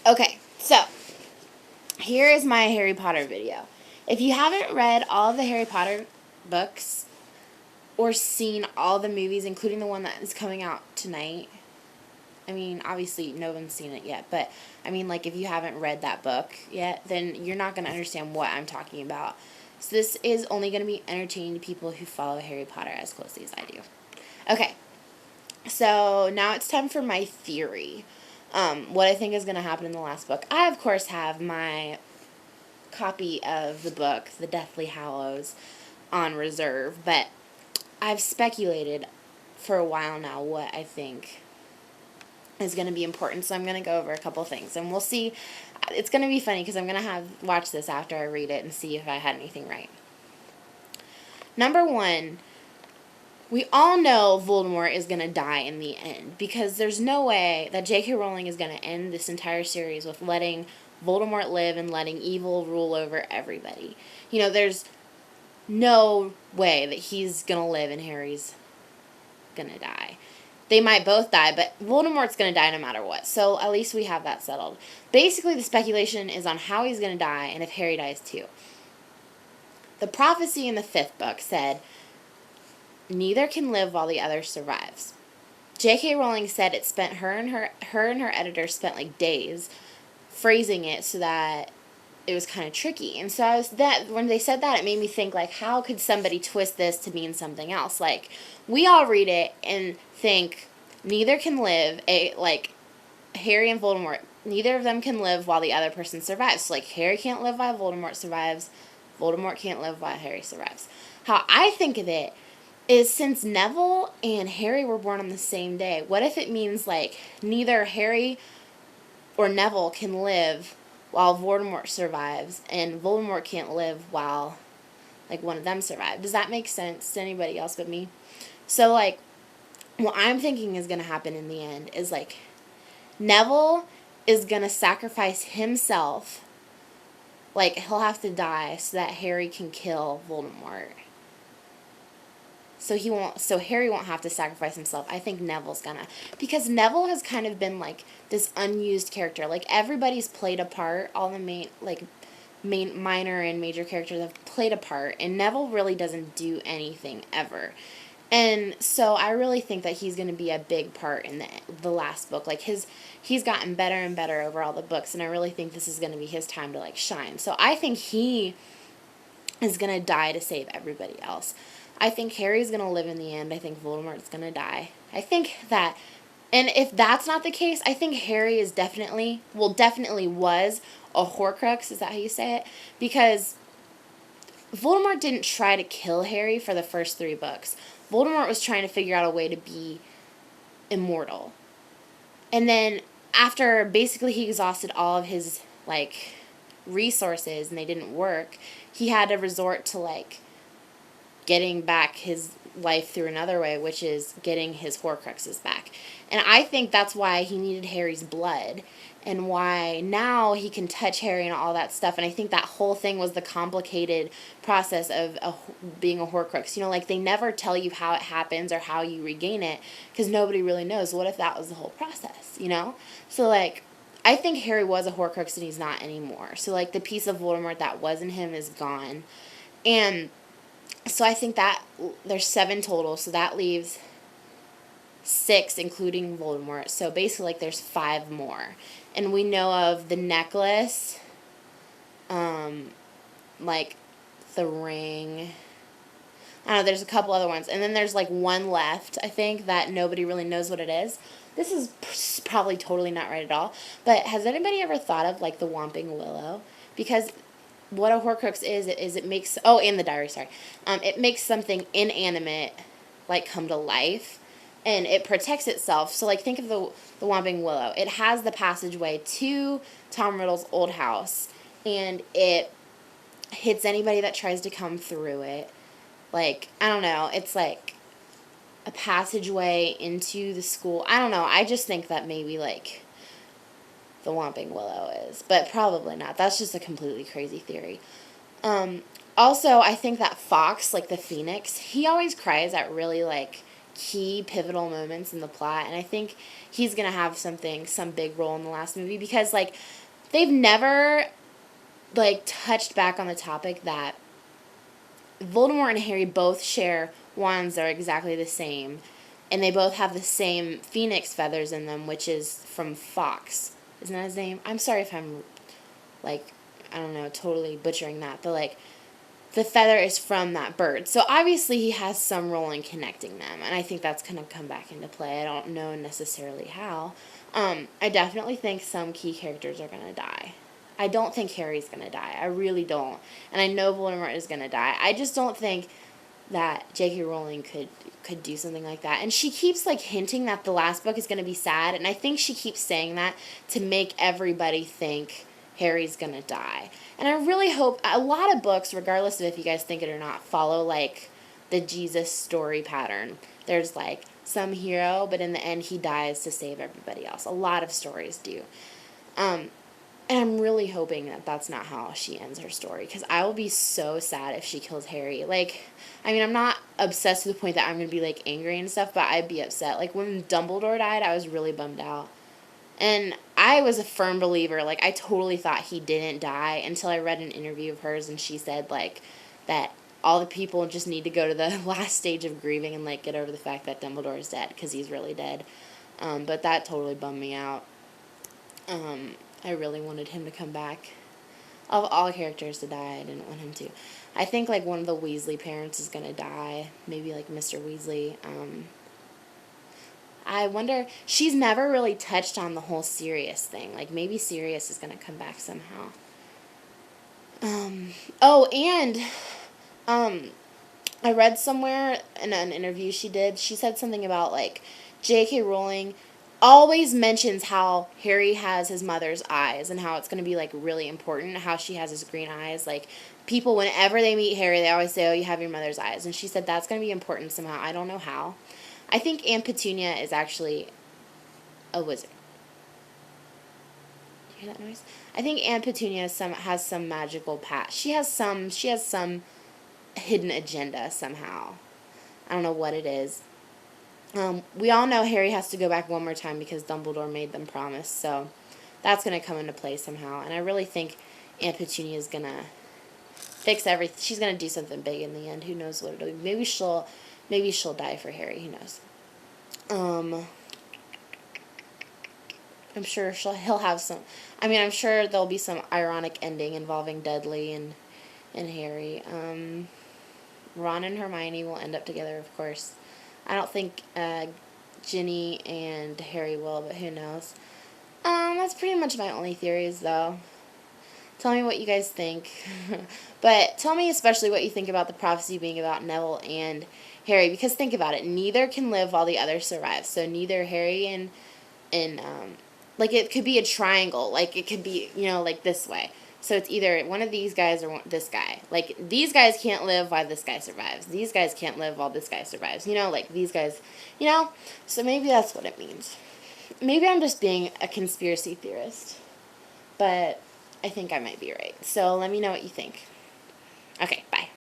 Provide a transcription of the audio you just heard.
Okay, so here is my Harry Potter video. If you haven't read all of the Harry Potter books or seen all the movies, including the one that is coming out tonight, I mean, obviously no one's seen it yet, but I mean, like, if you haven't read that book yet, then you're not going to understand what I'm talking about. So this is only going to be entertaining to people who follow Harry Potter as closely as I do. Okay, so now it's time for my theory. What I think is going to happen in the last book. I, of course, have my copy of the book, The Deathly Hallows, on reserve, but I've speculated for a while now what I think is going to be important, so I'm going to go over a couple things, and we'll see. It's going to be funny because I'm going to watch this after I read it and see if I had anything right. Number one, we all know Voldemort is going to die in the end, because there's no way that J.K. Rowling is going to end this entire series with letting Voldemort live and letting evil rule over everybody. You know, there's no way that he's going to live and Harry's going to die. They might both die, but Voldemort's going to die no matter what. So at least we have that settled. Basically, the speculation is on how he's going to die and if Harry dies too. The prophecy in the 5th book said, neither can live while the other survives. J.K. Rowling said it spent her and her editor spent like days phrasing it so that it was kind of tricky. And so when they said that, it made me think, like, how could somebody twist this to mean something else? Like, we all read it and think neither can live, like Harry and Voldemort, neither of them can live while the other person survives. So, like, Harry can't live while Voldemort survives, Voldemort can't live while Harry survives. How I think of it is, since Neville and Harry were born on the same day, what if it means, like, neither Harry or Neville can live while Voldemort survives, and Voldemort can't live while, like, one of them survive? Does that make sense to anybody else but me? So, like, what I'm thinking is going to happen in the end is, like, Neville is going to sacrifice himself. Like, he'll have to die so that Harry can kill Voldemort. So Harry won't have to sacrifice himself. I think Neville's gonna. Because Neville has kind of been, like, this unused character. Like, everybody's played a part. All the minor and major characters have played a part. And Neville really doesn't do anything ever. And so I really think that he's going to be a big part in the last book. Like, he's gotten better and better over all the books. And I really think this is going to be his time to, like, shine. So I think he is going to die to save everybody else. I think Harry's going to live in the end. I think Voldemort's going to die. I think that, and if that's not the case, I think Harry is definitely was a Horcrux. Is that how you say it? Because Voldemort didn't try to kill Harry for the first 3 books. Voldemort was trying to figure out a way to be immortal. And then after basically he exhausted all of his, like, resources and they didn't work, he had to resort to, like, getting back his life through another way, which is getting his Horcruxes back. And I think that's why he needed Harry's blood, and why now he can touch Harry and all that stuff. And I think that whole thing was the complicated process of being a Horcrux. You know, like, they never tell you how it happens or how you regain it, because nobody really knows. What if that was the whole process, you know? So, like, I think Harry was a Horcrux and he's not anymore. So, like, the piece of Voldemort that was in him is gone. And so I think that there's 7 total, so that leaves 6, including Voldemort. So basically, like, there's 5 more. And we know of the necklace, like, the ring. I don't know, there's a couple other ones. And then there's, like, 1 left, I think, that nobody really knows what it is. This is probably totally not right at all. But has anybody ever thought of, like, the Whomping Willow? Because what a Horcrux is it makes, in the diary, sorry. It makes something inanimate, like, come to life, and it protects itself. So, like, think of the Whomping Willow. It has the passageway to Tom Riddle's old house, and it hits anybody that tries to come through it. Like, I don't know, it's like a passageway into the school. I don't know, I just think that maybe, like, the Whomping Willow is, but probably not. That's just a completely crazy theory. Also, I think that Fox, like the Phoenix, he always cries at really, like, key pivotal moments in the plot, and I think he's going to have some big role in the last movie, because, like, they've never, like, touched back on the topic that Voldemort and Harry both share wands that are exactly the same, and they both have the same phoenix feathers in them, which is from Fox. Isn't that his name? I'm sorry if I'm, like, I don't know, totally butchering that, but, like, the feather is from that bird. So obviously he has some role in connecting them, and I think that's going to come back into play. I don't know necessarily how. I definitely think some key characters are going to die. I don't think Harry's going to die. I really don't. And I know Voldemort is going to die. I just don't think that J.K. Rowling could do something like that. And she keeps, like, hinting that the last book is going to be sad, and I think she keeps saying that to make everybody think Harry's going to die. And I really hope, a lot of books, regardless of if you guys think it or not, follow, like, the Jesus story pattern. There's, like, some hero, but in the end he dies to save everybody else. A lot of stories do. And I'm really hoping that that's not how she ends her story, because I will be so sad if she kills Harry. Like, I mean, I'm not obsessed to the point that I'm going to be, like, angry and stuff, but I'd be upset. Like, when Dumbledore died, I was really bummed out. And I was a firm believer. Like, I totally thought he didn't die until I read an interview of hers, and she said, like, that all the people just need to go to the last stage of grieving and, like, get over the fact that Dumbledore is dead, because he's really dead. But that totally bummed me out. I really wanted him to come back. Of all characters to die, I didn't want him to. I think, like, one of the Weasley parents is going to die. Maybe, like, Mr. Weasley. I wonder, she's never really touched on the whole Sirius thing. Like, maybe Sirius is going to come back somehow. I read somewhere in an interview she did, she said something about, like, J.K. Rowling always mentions how Harry has his mother's eyes, and how it's going to be, like, really important, how she has his green eyes. Like, people, whenever they meet Harry, they always say, oh, you have your mother's eyes. And she said that's going to be important somehow. I don't know how. I think Aunt Petunia is actually a wizard. You hear that noise? I think Aunt Petunia has some magical past. She has some hidden agenda somehow. I don't know what it is. We all know Harry has to go back one more time because Dumbledore made them promise, so that's going to come into play somehow. And I really think Aunt Petunia is going to fix everything. She's going to do something big in the end. Who knows what it'll be. Maybe she'll die for Harry. Who knows? I'm sure he'll have some. I mean, I'm sure there'll be some ironic ending involving Dudley and Harry. Ron and Hermione will end up together, of course. I don't think Ginny and Harry will, but who knows. That's pretty much my only theories, though. Tell me what you guys think. But tell me especially what you think about the prophecy being about Neville and Harry, because think about it. Neither can live while the other survives. So neither Harry and like, it could be a triangle. Like, it could be, you know, like this way. So it's either one of these guys or this guy. Like, these guys can't live while this guy survives. These guys can't live while this guy survives. You know, like, these guys, you know? So maybe that's what it means. Maybe I'm just being a conspiracy theorist. But I think I might be right. So let me know what you think. Okay.